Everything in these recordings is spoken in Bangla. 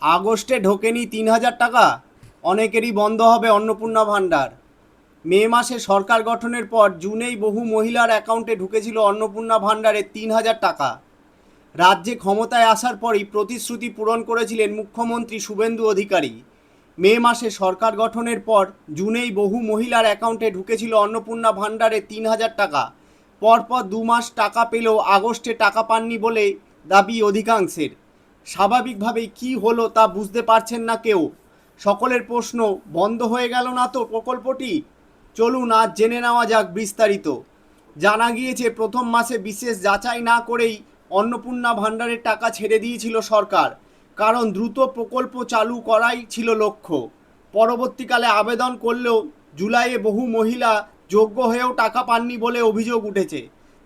আগস্টে ঢোকেনি ৩,০০০ টাকা, অনেকেরই বন্ধ হবে অন্নপূর্ণা ভাণ্ডার। মে মাসে সরকার গঠনের পর জুনেই বহু মহিলার অ্যাকাউন্টে ঢুকেছিল অন্নপূর্ণা ভাণ্ডারে ৩,০০০ টাকা। রাজ্যে ক্ষমতায় আসার পরই প্রতিশ্রুতি পূরণ করেছিলেন মুখ্যমন্ত্রী শুভেন্দু অধিকারী। মে মাসে সরকার গঠনের পর জুনেই বহু মহিলার অ্যাকাউন্টে ঢুকেছিল অন্নপূর্ণা ভাণ্ডারে ৩,০০০ টাকা। পরপর 2 মাস টাকা পেলেও আগস্টে টাকা পাননি বলে দাবি অধিকাংশের। স্বাভাবিকভাবেই কী হলো তা বুঝতে পারছেন না কেউ। সকলের প্রশ্ন, বন্ধ হয়ে গেল না তো প্রকল্পটি? চলুন আজ জেনে নেওয়া যাক বিস্তারিত। জানা গিয়েছে প্রথম মাসে বিশেষ যাচাই না করেই অন্নপূর্ণা ভাণ্ডারের টাকা ছেড়ে দিয়েছিল সরকার, কারণ দ্রুত প্রকল্প চালু করাই ছিল লক্ষ্য। পরবর্তীকালে আবেদন করলেও জুলাইয়ে বহু মহিলা যোগ্য হয়েও টাকা পাননি বলে অভিযোগ উঠেছে।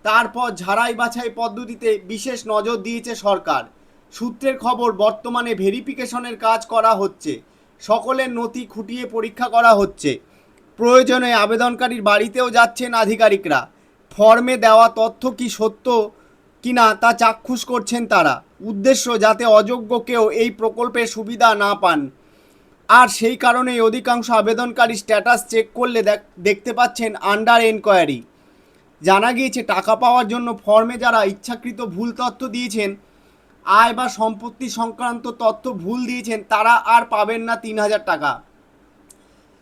তারপর ঝাড়াই বাছাই পদ্ধতিতে বিশেষ নজর দিয়েছে সরকার। সূত্রের খবর, বর্তমানে ভেরিফিকেশনের কাজ করা হচ্ছে, সকলের নথি খুঁটিয়ে পরীক্ষা করা হচ্ছে। প্রয়োজনে আবেদনকারীর বাড়িতেও যাচ্ছেন আধিকারিকরা। ফর্মে দেওয়া তথ্য কি সত্য কিনা তা চাক্ষুষ করছেন তারা। উদ্দেশ্য যাতে অযোগ্য কেউ এই প্রকল্পের সুবিধা না পান। আর সেই কারণেই অধিকাংশ আবেদনকারী স্ট্যাটাস চেক করলে দেখতে পাচ্ছেন আন্ডার এনকোয়ারি। জানা গিয়েছে টাকা পাওয়ার জন্য ফর্মে যারা ইচ্ছাকৃত ভুল তথ্য দিয়েছেন, আয় বা সম্পত্তি সংক্রান্ত তথ্য ভুল দিয়েছেন, তারা আর পাবেন না ৩,০০০ টাকা।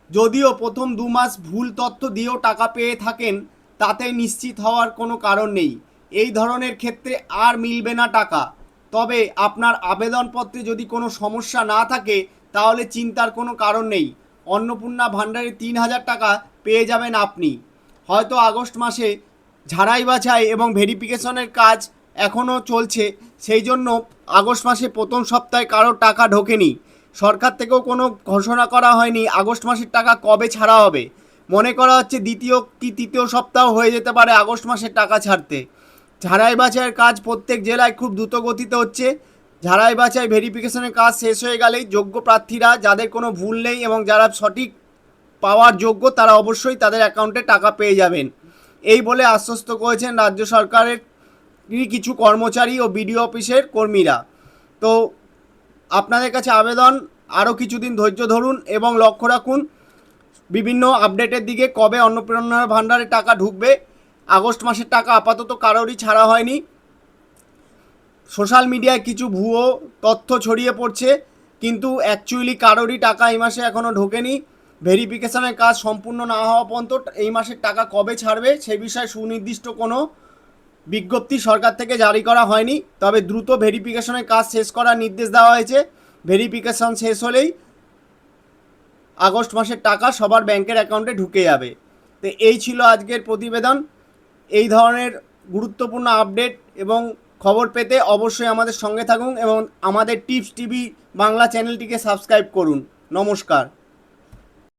যদিও প্রথম 2 মাস ভুল তথ্য দিয়েও টাকা পেয়ে থাকেন, তাতে নিশ্চিত হওয়ার কোনো কারণ নেই। এই ধরনের ক্ষেত্রে আর মিলবে না টাকা। তবে আপনার আবেদনপত্রে যদি কোনো সমস্যা না থাকে, তাহলে চিন্তার কোনো কারণ নেই। অন্নপূর্ণা ভাণ্ডারে ৩,০০০ টাকা পেয়ে যাবেন আপনি। হয়তো আগস্ট মাসে ঝাড়াই বাছাই এবং ভেরিফিকেশনের কাজ এখনও চলছে, সেই জন্য আগস্ট মাসে প্রথম সপ্তাহে কারোর টাকা ঢোকেনি। সরকার থেকেও কোনো ঘোষণা করা হয়নি আগস্ট মাসের টাকা কবে ছাড়া হবে। মনে করা হচ্ছে দ্বিতীয় কি তৃতীয় সপ্তাহ হয়ে যেতে পারে আগস্ট মাসের টাকা ছাড়তে। ঝাড়াই বাছাইয়ের কাজ প্রত্যেক জেলায় খুব দ্রুত গতিতে হচ্ছে। ঝাড়াই বাছাই ভেরিফিকেশনের কাজ শেষ হয়ে গেলেই যোগ্য প্রার্থীরা, যাদের কোনো ভুল নেই এবং যারা সঠিক পাওয়ার যোগ্য, তারা অবশ্যই তাদের অ্যাকাউন্টে টাকা পেয়ে যাবেন। এই বলে আশ্বস্ত করেছেন রাজ্য সরকারের কিছু কর্মচারী ও বিডিও অফিসের কর্মীরা। তো আপনাদের কাছে আবেদন, আরও কিছুদিন ধৈর্য ধরুন এবং লক্ষ্য রাখুন বিভিন্ন আপডেটের দিকে। কবে অন্নপূর্ণা ভাণ্ডারে টাকা ঢুকবে? আগস্ট মাসের টাকা আপাতত কারোরই ছাড়া হয়নি। সোশ্যাল মিডিয়ায় কিছু ভুয়ো তথ্য ছড়িয়ে পড়ছে, কিন্তু অ্যাকচুয়ালি কারোরই টাকা এই মাসে এখনও ঢোকেনি। ভেরিফিকেশনের কাজ সম্পূর্ণ না হওয়া পর্যন্ত এই মাসের টাকা কবে ছাড়বে সে বিষয়ে সুনির্দিষ্ট কোনো বিজ্ঞপ্তি সরকার থেকে জারি করা হয়নি। তবে দ্রুত ভেরিফিকেশনের কাজ শেষ করার নির্দেশ দেওয়া হয়েছে। ভেরিফিকেশন শেষ হলেই আগস্ট মাসের টাকা সবার ব্যাংকের অ্যাকাউন্টে ঢুকে যাবে। তো এই ছিল আজকের প্রতিবেদন। এই ধরনের গুরুত্বপূর্ণ আপডেট এবং খবর পেতে অবশ্যই আমাদের সঙ্গে থাকুন এবং আমাদের টিপস টিভি বাংলা চ্যানেলটিকে সাবস্ক্রাইব করুন। নমস্কার।